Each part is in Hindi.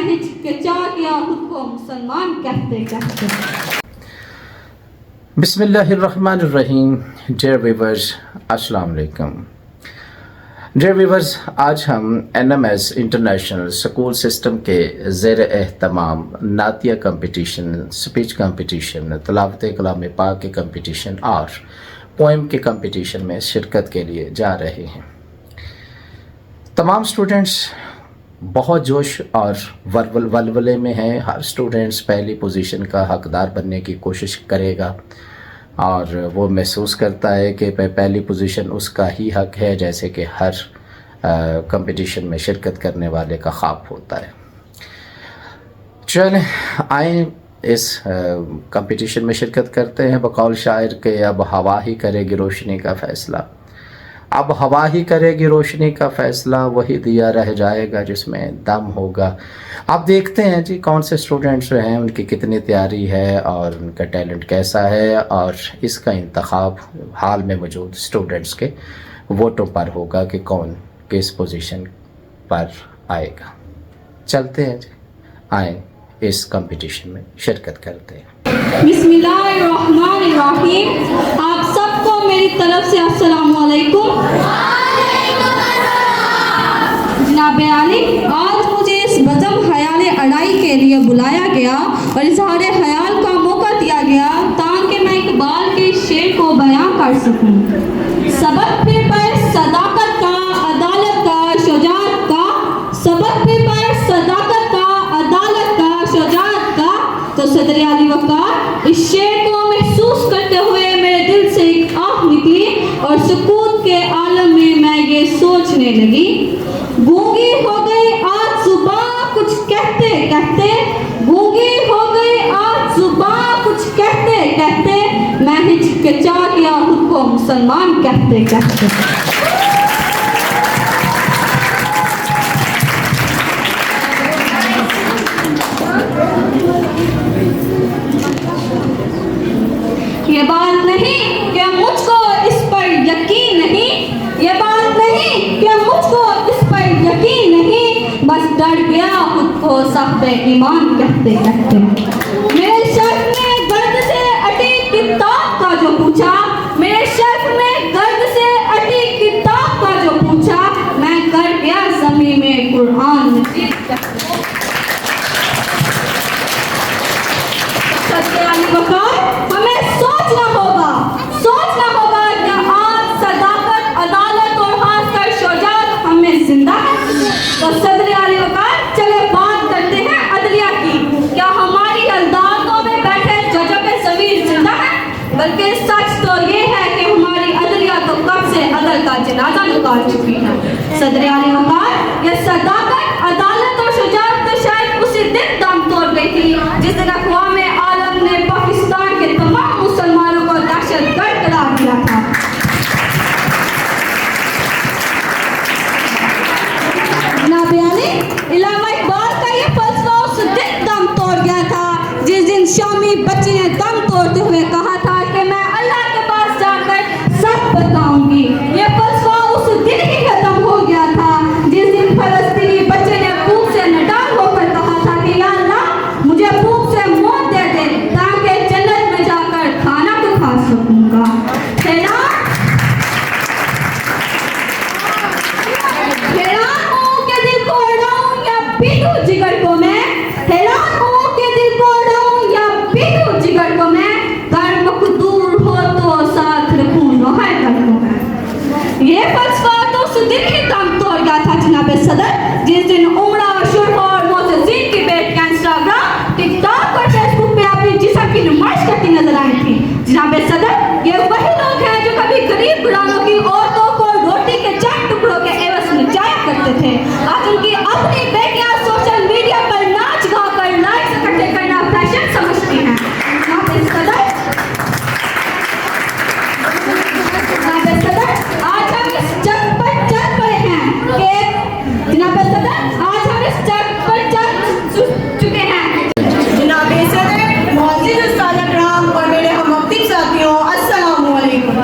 हिचकिचा गया खुद को मुसलमान कहते कहते। बिस्मिल्लाहिर्रहमानिर्रहीम। डियर व्यूअर्स, अस्सलाम वालेकुम। डियर व्यूअर्स, आज हम NMS इंटरनेशनल स्कूल सिस्टम के ज़ेर एहतमाम नातिया कंपटीशन, स्पीच कंपटीशन, तिलावत कलाम पाक के कंपटीशन और पोएम के कंपटीशन में शिरकत के लिए जा रहे हैं। तमाम स्टूडेंट्स बहुत जोश और वलवले में हैं। हर स्टूडेंट्स पहली पोजीशन का हकदार बनने की कोशिश करेगा और वो महसूस करता है कि पहली पोजीशन उसका ही हक है, जैसे कि हर कंपटीशन में शिरकत करने वाले का ख्वाब होता है। चलें आए इस कंपटीशन में शिरकत करते हैं। बकौल शायर के अब हवा ही करेगी रोशनी का फ़ैसला, अब हवा ही करेगी रोशनी का फ़ैसला, वही दिया रह जाएगा जिसमें दम होगा। आप देखते हैं जी कौन से स्टूडेंट्स हैं, उनकी कितनी तैयारी है और उनका टैलेंट कैसा है, और इसका इंतखाब हाल में मौजूद स्टूडेंट्स के वोटों पर होगा कि कौन किस पोजीशन पर आएगा। चलते हैं जी, आए इस कंपटीशन में शिरकत करते हैं। बिस्मिल्लाहिर्रहमानिर्रहीम। आप सबको मेरी तरफ से अस्सलाम वालेकुम। जनाब आली, आज मुझे इस बज़म ख्याल अड़ाई के लिए बुलाया गया और इज़हार ख्याल का मौका दिया गया ताकि मैं इकबाल के शेर को बयां कर सकूं। सबक पे पर सदाकत का, अदालत का, शुजाअत का, सबक पे पर सदाकत का, अदालत का, शुजाअत का। तो सदर आली वक़ार इस शेर को महसूस करते हुए मेरे दिल से एक आह निकली और सुकून के आलम में मैं ये सोचने लगी, गूंगी हो गई आज जुबां कुछ कहते कहते, गूंगी हो गई आज जुबां कुछ कहते कहते, मैं हिचकिचा गया खुद को मुसलमान कहते कहते। ये बात नहीं कि मुझको इस पर यकीन नहीं, ये बात नहीं कि मुझको इस पर यकीन नहीं, बस डर गया खुद को साहिब ईमान कहते कहते। मेरे शर्फ में गर्द से अटी किताब का जो पूछा, मेरे शर्फ में गर्द से अटी किताब का जो पूछा, मैं कर गया ज़मीं में कुरान मजीद कहते। हमें सोचना होगा कि आज सदाकत, अदालत और खासकर शुजाअत हमें जिंदा है। तो सदर आली वक़ार, चले बात करते हैं अदलिया की। क्या हमारी अदालतों में बैठे जजों के ज़मीर जिंदा है? बल्कि सच तो ये है कि हमारी अदलिया तो कब से अदल का जनाजा निकाल चुकी है। सदर आली वक़ार, ये सदाकत, अदालत और शुजाअत तो शायद उसी दिन दम तोड़ गई थी जिस दिन अक़वाम आलम ने पाकिस्तान के तमाम मुसलमानों को दहशतगर्द करार दिया था। जनाब आली, इलामा इकबाल का ये फलसफा उस दिन दम तोड़ गया था जिस दिन शामी बच्ची ने दम तोड़ते हुए कहा था कि मैं अल्लाह के पास जाकर सब बताऊंगी। ये फलसफा उस दिन ही खत्म हो गया था जिस दिन फलस्तीनी बच्चे ने भूख से निडाल होकर कहा था कि या अल्लाह, मुझे भूख से मौत दे दे ताकि जन्नत में जाकर खाना तो खा सकूंगा। हैरान हूँ कि दिल को उड़ाऊं या पीटूं जिगर को मैं, हैरान हूँ कि दिल को उड़ाऊं या पीटूं जिगर को मैं, कर मकदूर हो तो साथ रखूं लोहे कर को मैं। ये फलसफा तो उस दिन ही दम तोड़ गया था जनाब सदर, जिस दिन उमरा शुरू और मोअज़्ज़िज़ीन की बेटियां इंस्टाग्राम, टिकटॉक और फेसबुक पे अपनी जिस्म की नुमाइश करती नजर आई थी। जनाब सदर, ये वही लोग हैं जो कभी गरीब घरानों की औरतों को रोटी के चंद टुकड़ों के एवज में जाया करते थे। आज उनकी अपनी बेटियां सोशल मीडिया पर नाच गा कर लाइक्स इकट्ठे करना फैशन समझती हैं। जनाब सदर, आज हम इस जग पर चल पड़े हैं कि जनाब सदर, आज हम इस जग पर चल चुके हैं। जनाब सदर, मौजूद उस्ताद इकराम और मेरे हमवक्ती साथियों, अस्सलाम वालेकुम।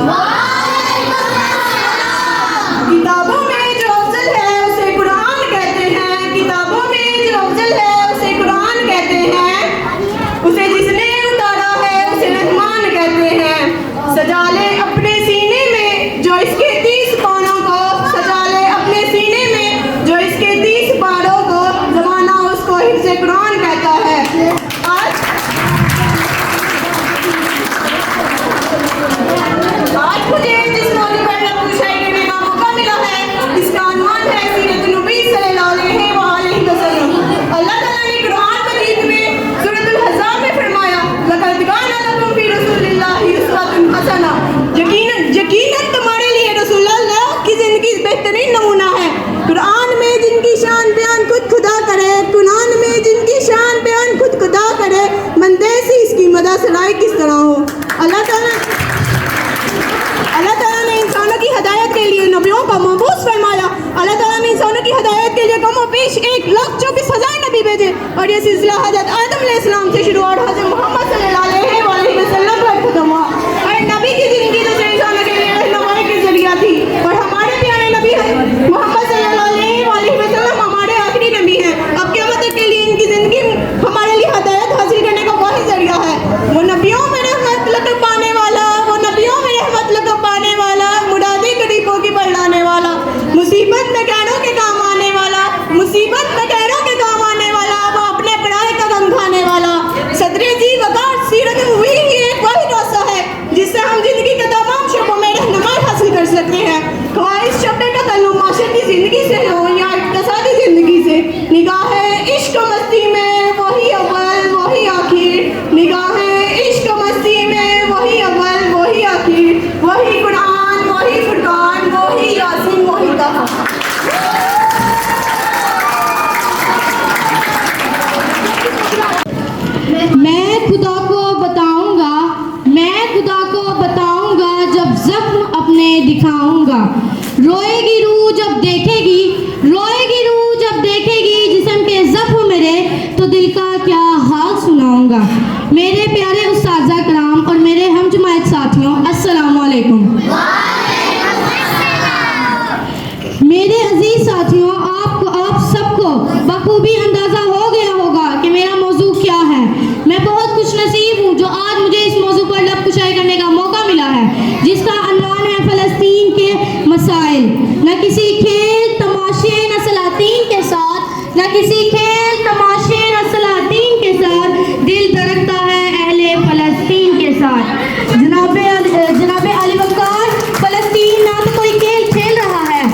किताबों में जो अफजल है उसे कुरान कहते तरह हो। अल्लाह ताला ने इंसानों की हदायत के लिए नबियों को मबूस फरमाया। अल्लाह ताला ने इंसानों की हदायत के लिए कम पेश 1,24,000 नबी भेजे और ये सिलसिला हज़रत आदम अलैहिस्सलाम से शुरू और हज़रत मोहम्मद सल्लल्लाहु अलैहि वसल्लम पर खत्म हुआ। और नबी की ज़िंदगी दूसरे इंसानों के लिए रहनुमाई के जरिया थी और हमारे प्यारे नबी मोहम्मद सल्लल्लाहु अलैहि वसल्लम हमारे आखिरी नबी हैं। अब क़यामत तक के लिए इनकी ज़िंदगी हमारे लिए हदायत हासिल करने का वही जरिया है। वो नबियों में रहमत लक़ब पाने वाला, वो नबियों में रहमत लक़ब पाने वाला, मुरादे गरीबों की बढ़ाने वाला, मुसीबत में गैरों के काम आने वाला, मुसीबत में गैरों के काम आने वाला, वो अपने पराए का गम खाने वाला। सदरे जी वकार सीरत हुई ही एक वही रास्ता है जिससे हम जिंदगी के तमाम शोबों में रहनुमाई हासिल कर सकते हैं। ख्वाहिश शब्द का तल्लुक माशरती जिंदगी से हो या इक़्तिसादी जिंदगी से, निगाह इश्क मस्ती में वही अव्वल वही आखिर, निगाह इश्क मस्ती में वही अव्वल वही आखिर, वही कुरान वही फुरकान वही यासीन वही तहा। मैं खुदा को बताऊंगा जब जख्म अपने दिखाऊंगा। रोएगी रूह जब देखेगी जिस्म के जख्म मेरे, तो दिल का क्या हाल सुनाऊंगा। मेरे प्यारे उस्ताज़ा कराम और मेरे हम जमायत साथियों, अस्सलामु अलैकुम। मेरे अजीज साथियों, आप सबको बखूबी अंदाज़ा हो गया होगा कि मेरा मौजू क्या है। मैं बहुत खुशनसीब हूँ जो आज मुझे इस मौजू पर लब कुशाई करने का मौका मिला है, जिसका अन्वान है फ़लस्तीन के मसाइल। न किसी खेल तमाशे न सलातीन के साथ, न किसी खेल तमाशे न सलातीन के साथ, दिल धड़कता है अहले फ़लस्तीन के साथ। जनाबे अली वक़ार, फ़लस्तीन ना तो कोई खेल खेल रहा है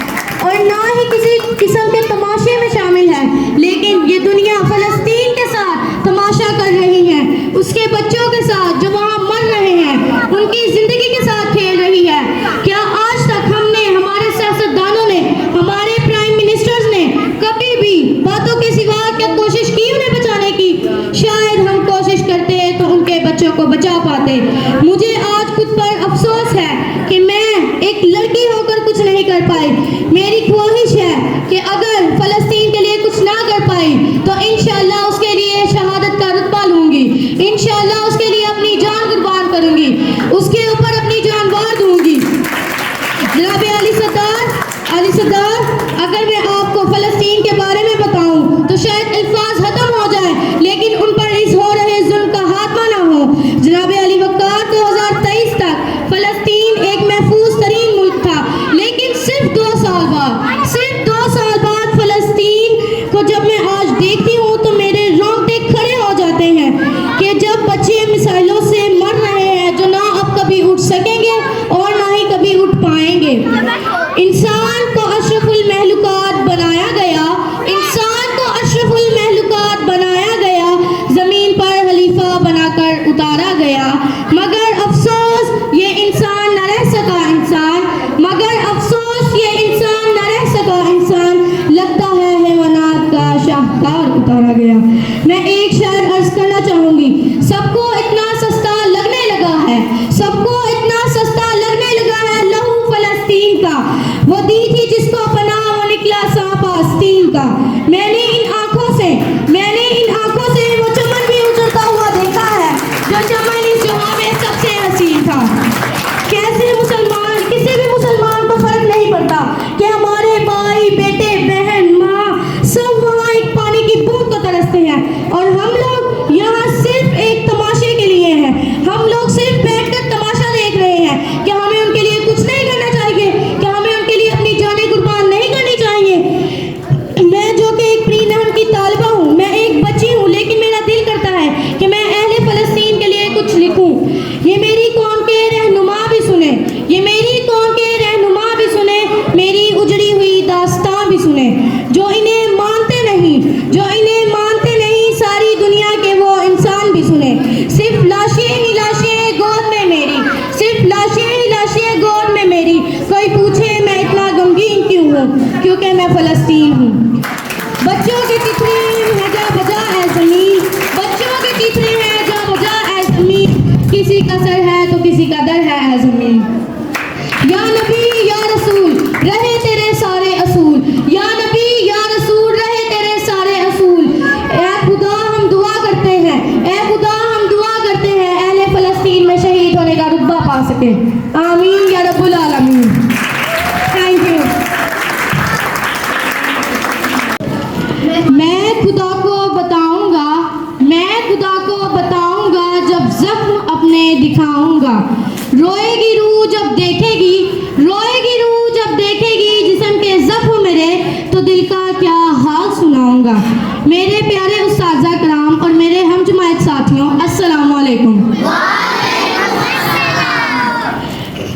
और ना ही किसी किस्म के तमाशे में शामिल है, लेकिन ये दुनिया फ़लस्तीन के साथ तमाशा कर रही है, उसके बच्चों के साथ जो वहाँ मर रहे हैं, उनकी ज़िंदगी के साथ खेल रही है। क्या आज तक हमने, हमारे सियासतदानों ने, हमारे प्राइम मिनिस्टर्स ने कभी भी बातों के सिवा क्या कोशिश की उन्हें बचाने की? शायद हम कोशिश करते तो उनके बच्चों को बचा पाते। मुझे आज खुद पर अफसोस है कि मैं एक लड़की होकर कुछ नहीं कर पाई। मेरी ख्वाहिश है कि अगर फ़लस्तीन के लिए कुछ ना कर पाई तो इंशाअल्लाह उसके लिए शहादत का रुतबा लूँगी, इंशाअल्लाह उसके लिए अपनी जान कुर्बान करूँगी, उसके ऊपर अपनी जान वार दूँगी। जनाब अली सरदार, अगर मैं आपको फ़लस्तीन के बारे में बताऊँ तो शायद अल्फाज खत्म हो जाए, लेकिन उन पर इस हो रहे जुल्म का खात्मा ना हो। जनाब अली वक़ार, 2023 तक फ़लस्तीन एक महफूज तरीन मुल्क था, लेकिन सिर्फ 2 साल बाद फ़लस्तीन को जब मैं आज देखती हूँ तो मेरे रोंगटे खड़े हो जाते हैं कि जब बच्चे मिसाइलों से मर रहे हैं जो ना अब कभी उठ सकेंगे और ना ही कभी उठ पाएंगे। इंसान को अशरफुल महलूकात बनाया गया, ज़मीन पर खलीफा बनाकर उतारा गया, मगर अफसोस ये इंसान न रह सका इंसान, लगता है हैवानात का शाहकार उतारा गया। मैं एक शेर अर्ज करना चाहूँगी। सबको इतना सस्ता लगने लगा है लहू फ़लस्तीन का, वो दी थी जिसको पनाह वो निकला सांप आस्तीन का। मैंने इन आँखों से वो चमन भी उजड़ता हुआ देखा है जो चमन इस जहाँ में सबसे हसीन था। किसी भी मुसलमान को फर्क नहीं पड़ता कि हमारे भाई, बेटे, बहन, माँ सब वहाँ एक पानी की बूंद को तरसते हैं और हम लोग यहाँ सिर्फ एक तमाशे के लिए हैं। हम लोग सिर्फ बैठकर तमाशा देख रहे हैं। क्या हमें उनके लिए कुछ नहीं करना चाहिए? क्या हमें उनके लिए अपनी जानें कुर्बान नहीं करनी चाहिए? मैं जो कि एक प्री नहर की तालिबा हूँ, मैं एक बच्ची हूँ, लेकिन मेरा दिल करता है कि मैं अहले फ़लस्तीन के लिए कुछ लिखूँ। ये मेरी कौम के रहनुमा भी सुने, मेरी उजड़ी हुई दास्तां भी सुने। जो इन्हें मानते नहीं सारी दुनिया के वो इंसान भी सुने। सिर्फ लाशें ही लाशें गोद में मेरी, कोई पूछे मैं इतना गमगीन क्यों हूँ, क्योंकि मैं फ़लस्तीन हूँ। बच्चों की तितली है जा बजा ऐ ज़मीन, किसी सर है तो किसी का दर है ऐ ज़मीन। या नबी या रसूल रहे तेरे सारे असूल, या नबी या रसूल रहे तेरे सारे असूल। ए खुदा हम दुआ करते हैं, ए खुदा हम दुआ करते हैं अहले फ़लस्तीन में शहीद होने का रुतबा पा सके। आमीन या रब्बुल आलमीन। Thank you. मैं खुदा को बताऊंगा, मैं खुदा को बताऊंगा जब जख्म अपने दिखाऊंगा। रोएगी रूह जब देखेगी, रोएगी रूह जब देखेगी जिस्म के जख्म मेरे, तो दिल का क्या हाल सुनाऊंगा। मेरे प्यारे उस्ताज़ा कराम और मेरे हम जमायत साथियों, अस्सलामु अलैकुम।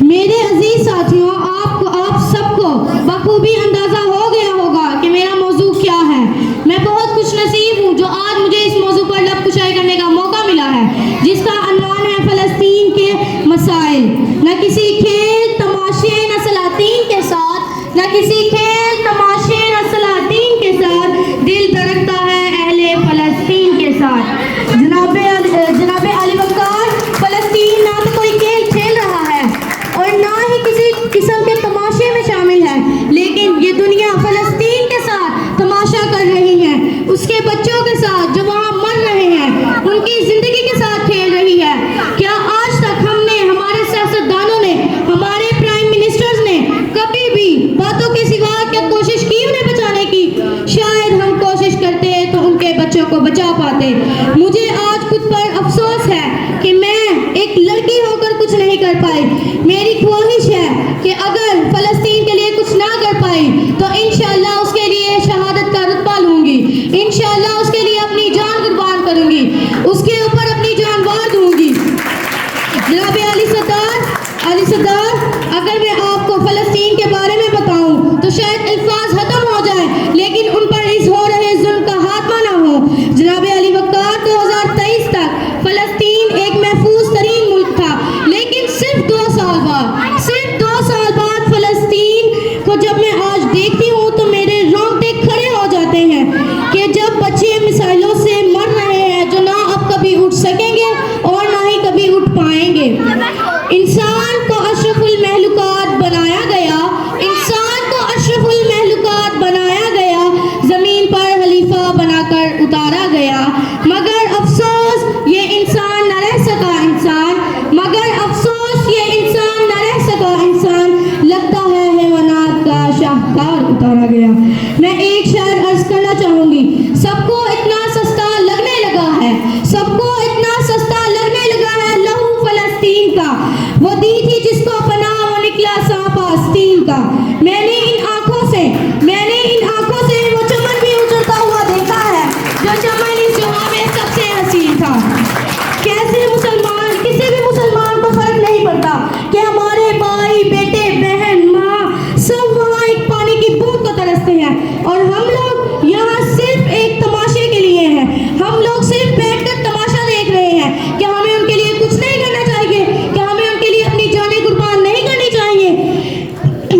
मेरे अजीज साथियों, आप सबको बखूबी अंदाज़ा हो गया होगा कि मेरा मौजू क्या है। मैं बहुत खुशनसीब हूँ जो आज मुझे इस मौजू पर लब कुशाई करने का मौका मिला है, जिसका अन्वान है फ़लस्तीन के मसाइल। न किसी खेल तमाशे न सलातीन के साथ, न किसी खेल तमाशे न सलातीन के साथ दिल धड़कता है अहले फ़लस्तीन के साथ। जनाबे अली वक़ार, फ़लस्तीन ना तो कोई खेल खेल रहा है और ना ही किसी किस्म के तमाशे में शामिल है, लेकिन ये दुनिया फ़लस्तीन के साथ तमाशा कर रही है, उसके बच्चों के साथ जो वहाँ मर रहे हैं, उनकी ज़िंदगी के साथ खेल रही है। क्या आज तक हमने, हमारे सियासतदानों ने, हमारे प्राइम मिनिस्टर्स ने कभी भी बातों के सिवा क्या कोशिश की उन्हें बचाने की? शायद हम कोशिश करते तो उनके बच्चों को बचा पाते। मुझे आज खुद पर अफसोस है कि मैं एक लड़की होकर कुछ नहीं कर पाई। मेरी ख्वाहिश है कि अगर फ़लस्तीन के लिए कुछ ना कर पाई तो इंशाअल्लाह उसके लिए शहादत का रुतबा लूँगी, इंशाअल्लाह उसके लिए अपनी जान कुर्बान करूँगी, उसके ऊपर अपनी जान वार दूँगी। जनाब अली सरदार, अगर मैं आपको फ़लस्तीन के बारे में बताऊँ तो शायद अल्फाज खत्म हो जाए, लेकिन उन पर इस हो रहे जुल्म का खात्मा ना हो। जनाब अली वक़ार, 2023 तक फ़लस्तीन एक महफूज तरीन मुल्क था, लेकिन सिर्फ 2 साल बाद फ़लस्तीन को जब मैं आज देखती हूँ तो मेरे रोंगटे खड़े हो जाते हैं कि जब बच्चे मिसाइलों से मर रहे हैं जो ना अब कभी उठ सकेंगे और ना ही कभी उठ पाएंगे। इंसान को अशरफुल महलूकात बनाया गया, इंसान को अशरफुल महलूकात बनाया गया, ज़मीन पर खलीफा बनाकर उतारा गया, मगर अफसोस ये इंसान न रह सका इंसान, मगर अफसोस ये इंसान न रह सका इंसान। लगता है हैवानात का शाहकार उतारा गया। मैं एक शेर अर्ज करना चाहूँगी। सबको इतना सस्ता लगने लगा है, सबको इतना सस्ता लगने लगा है लहू फ़लस्तीन का। वो दी थी जिसको पनाह वो निकला सांप आस्तीन का। मैंने इन आँखों से वो चमन भी उजड़ता हुआ देखा है जो चमन इस जहाँ में सबसे हसीन था। कैसे मुसलमान, किसी भी मुसलमान को फर्क नहीं पड़ता कि हमारे भाई, बेटे, बहन, माँ सब वहाँ एक पानी की बूंद को तरसते हैं और हम लोग यहाँ सिर्फ एक तमाशे के लिए हैं। हम लोग सिर्फ बैठकर तमाशा देख रहे हैं। क्या हमें उनके लिए कुछ नहीं करना चाहिए? क्या हमें उनके लिए अपनी जानें कुर्बान नहीं करनी चाहिए?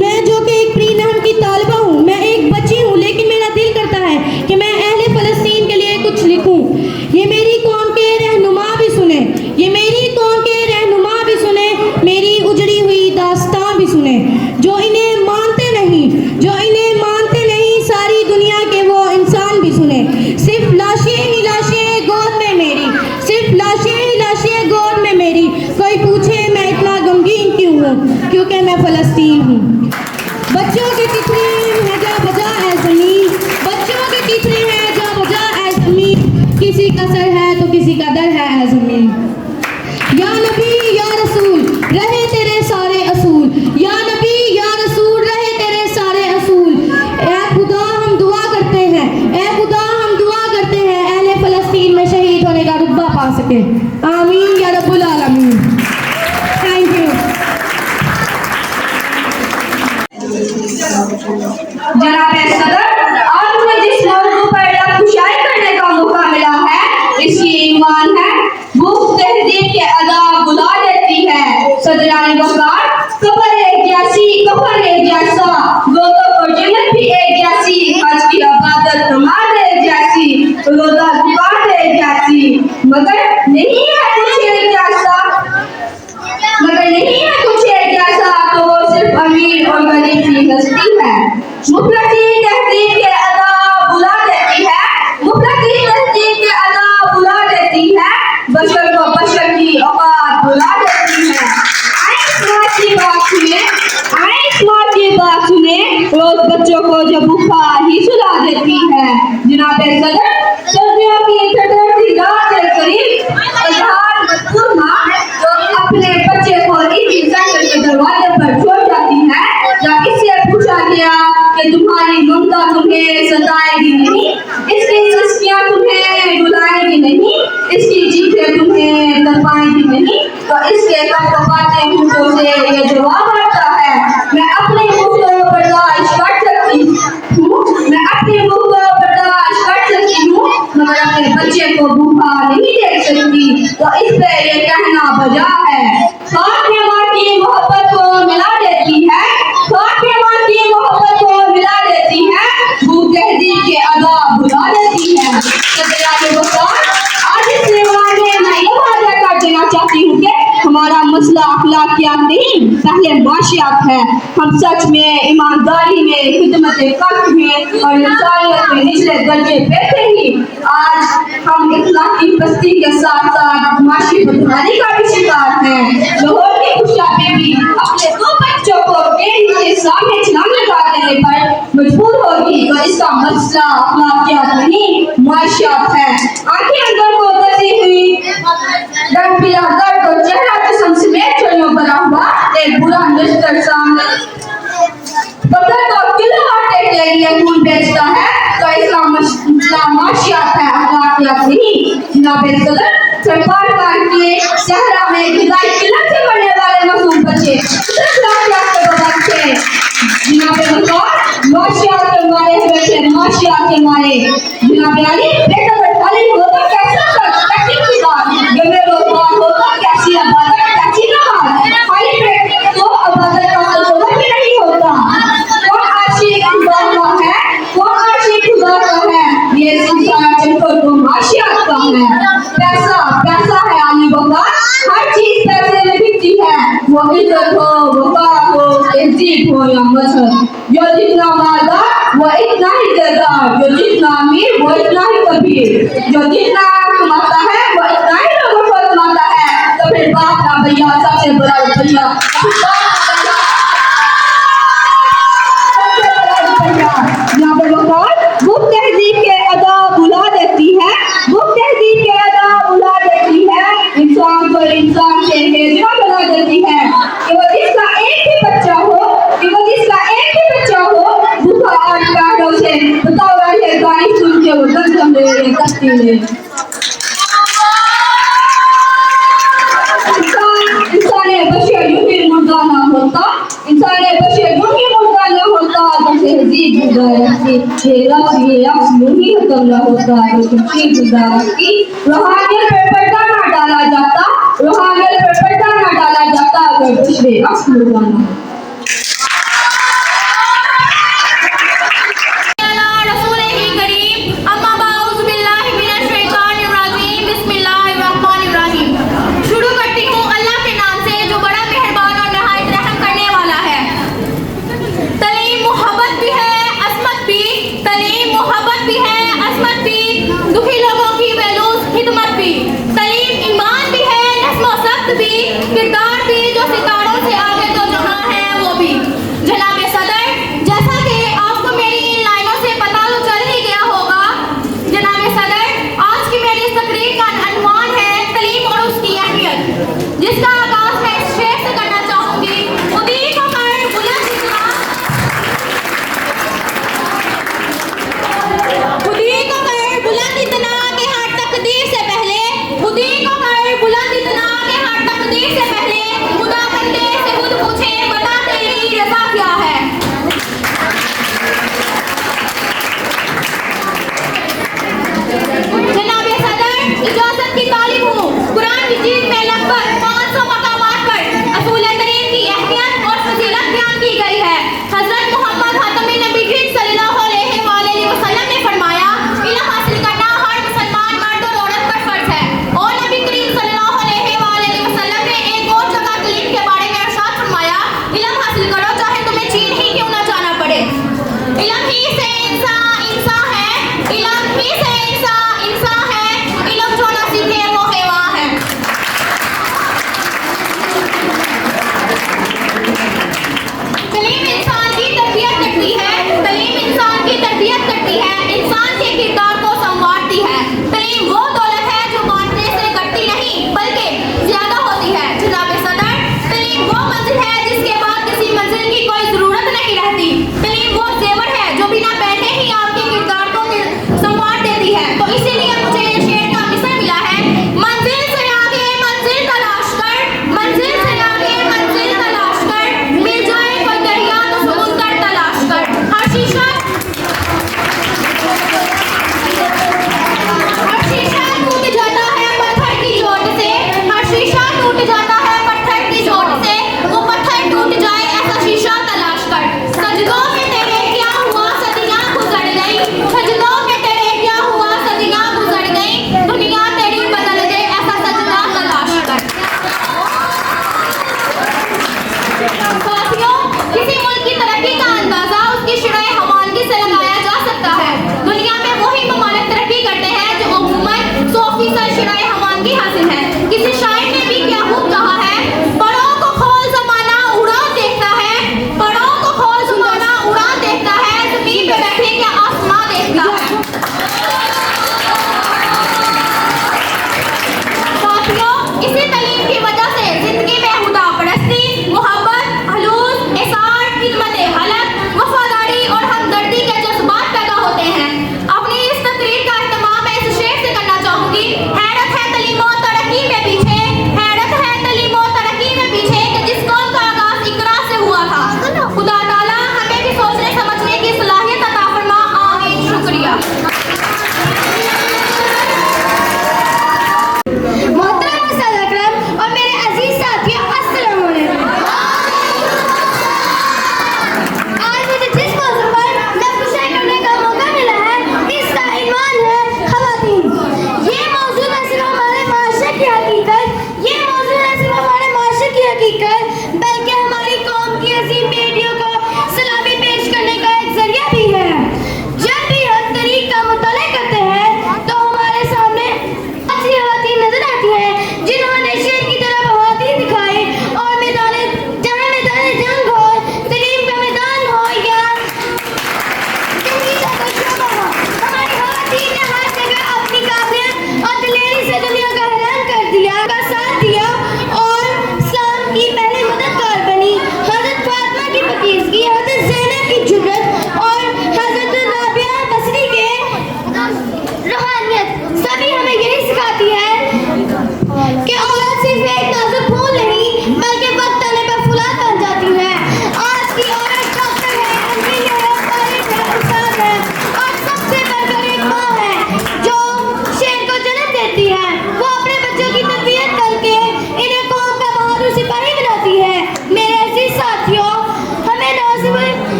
मैं जो कि एक प्री नहर की तालिबा हूँ, मैं एक बच्ची हूँ, लेकिन मेरा दिल करता है कि मैं अहले फ़लस्तीन के लिए कुछ लिखूँ। ये मेरी कौम के रहनुमा भी सुने, ये मेरी कौम के रहनुमा भी सुने, मेरी उजड़ी हुई दास्तां भी सुने। जो इन्हें मानते नहीं, जो इन्हें मानते नहीं, सारी दुनिया के वो इंसान भी सुने। सिर्फ लाशें ही लाशें गोद में मेरी, सिर्फ लाशें ही लाशें गोद में मेरी। कोई पूछे मैं इतना गमगीन क्यों हूँ? क्योंकि मैं फ़लस्तीन हूँ। बच्चों के तितली है जा बजा ऐ ज़मीन, बच्चों के तितली है जा बजा ऐ ज़मीन। किसी का सर है तो किसी का दर है ऐ ज़मीन। या नबी या रसूल रहे तेरे सारे असूल, या नबी या रसूल रहे तेरे सारे असूल। ए खुदा हम दुआ करते हैं, ए खुदा हम दुआ करते हैं अहले फ़लस्तीन में शहीद होने का रुतबा पा सके। आमीन या रब्बुल आलमीन। Thank you. जनाब सदर, आज मुझे जिस मौजू पर लब कुशाई करने का मौका मिला है, इसकी ईमान है भूख तहजीब के अदाब बुला लेती है। सदर अली वक़ार, कब्र एक जैसी, कब्र एक जैसा, लोगों को जन्नत भी एक जैसी, आज की इबादत नमाज एक जैसी, रोज़ा दुआ एक जैसी, मगर नहीं है कुछ एक जैसा। बच्चों को जो भूखा ही सुला देती है। जनाब सदर, सर्दियों की ठंडी रात के करीब अजहार माँ जो अपने बच्चे को इसी सेंटर के दरवाजे पर छोड़ जाती है, जब इससे पूछा गया कि तुम्हारी ममता तुम्हें सताएगी नहीं, इसकी सस्तियाँ तुम्हें रुलाएगी नहीं, इसकी जीतें तुम्हें तड़पाएगी नहीं, तो इसके कपकपाते होठों से ये जवाब आता है, मैं अपने मुंह को बर्दाश्त कर सकती हूँ, मैं अपने मुंह को बर्दाश्त कर सकती हूँ, मगर अपने बच्चे को भूखा नहीं देख सकती। तो इस पे ये कहना बजा है, खाने माँ की मोहब्बत को मिला देती है, खाने माँ की मोहब्बत को मिला देती है, भूख तहजीब के अदा भुला देती है। आज इस दीवार में मैं ये वादा कर देना चाहती हूँ कि हमारा मसला अखलाकियात नहीं, पहले माशियात है। हम सच में, ईमानदारी में, खिदमत कल्ब में और इंसानियत में निचले दर्जे पे थे ही आज हम इखलाकी पस्ती के साथ साथ माशी बदहाली का भी शिकार हैं। लाहौर की खुशा बेबी अपने 2 बच्चों को गेट के सामने छलांग लगा देने पर मजबूर होगी, तो इसका मसला अखलाकियात नहीं, माशियात है। आंखें अंदर को दसी हुई रंग पीला दर्द और चेहरा जिस्म समेत छोरियों भरा हुआ एक बुरा लश्कर सामने पकड़ तो किलो आटे के लिए खून बेचता है, तो इसका माशियात है, अखलाकियात नहीं। जनाब सदर, सरकार के शहरा में गिदाई किलत से बनने वाले मासूम बच्चे अखलाकियात के बच्चे जनाब सरकार माशियात के मारे हुए थे, माशियात के मारे। जनाब अली, बेटा बड़खाली होता कैसा कर कैसी बात गमे रोजगार होता कैसी आबादत कैसी नमाज खाली पेट तो आबादत का तसव्वुर भी नहीं होता। कौन आशिक खुदा का है, कौन आशिक खुदा का है, ये संसार चक्कर तो माशियात का है। पैसा पैसा है आली बकार, हर चीज पैसे में बिकती है, वो इज्जत हो, वफा हो, तहजीब हो या मजहब। जो जितना मालदार वो इतना ही देदार, जो जितना अमीर वो इतना ही कबीर, जो जितना कमाता है वो इतना ही लोगों को कमाता है। तो फिर बाप ना भैया सबसे बड़ा भैया, भूख तहजीब के अदा बुला देती है, भूख तहजीब के अदा बुला देती है, इंसान को इंसान से बेजुआ बना देती है। कि वो जिसका एक ही बच्चा हो, कि वो जिसका एक ही बच्चा हो, भूखा और प्यारों से बताओ रहे गाने सुन के वो दम ले कस्ती ले। इंसान बशर यूं ही मुर्दा ना होता, इंसान बशर यूं ही मुर्दा ना होता, तो तहजीब गुजारती ये लफ्ज़ यूं ही खत्म ना होता, तो तहजीब गुजारती रूहानियत पे पर्दा ना डाला जाता, रूहानियत पे पर्दा ना डाला जाता अगर बशरे अक्ल ना हो। किरदार भी जो सितारों से आगे तो जहां है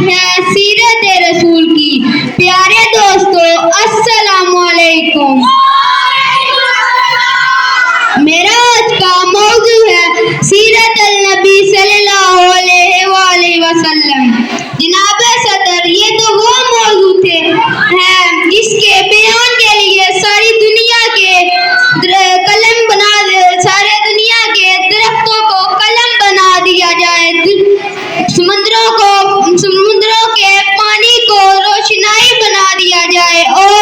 है सीरत रसूल की। प्यारे दोस्तों, अस्सलामु अलैकुम। मेरा आज का मौजू है सीरत नबी सल्लल्लाहु अलैहि वसल्लम। जनाब सदर, ये तो वो मौजू है जिसके बयान के लिए सारी दुनिया के कलम बना सारे दुनिया के दरख्तों को कलम बना दिया जाए, समुद्रों के पानी को रोशनाई बना दिया जाए और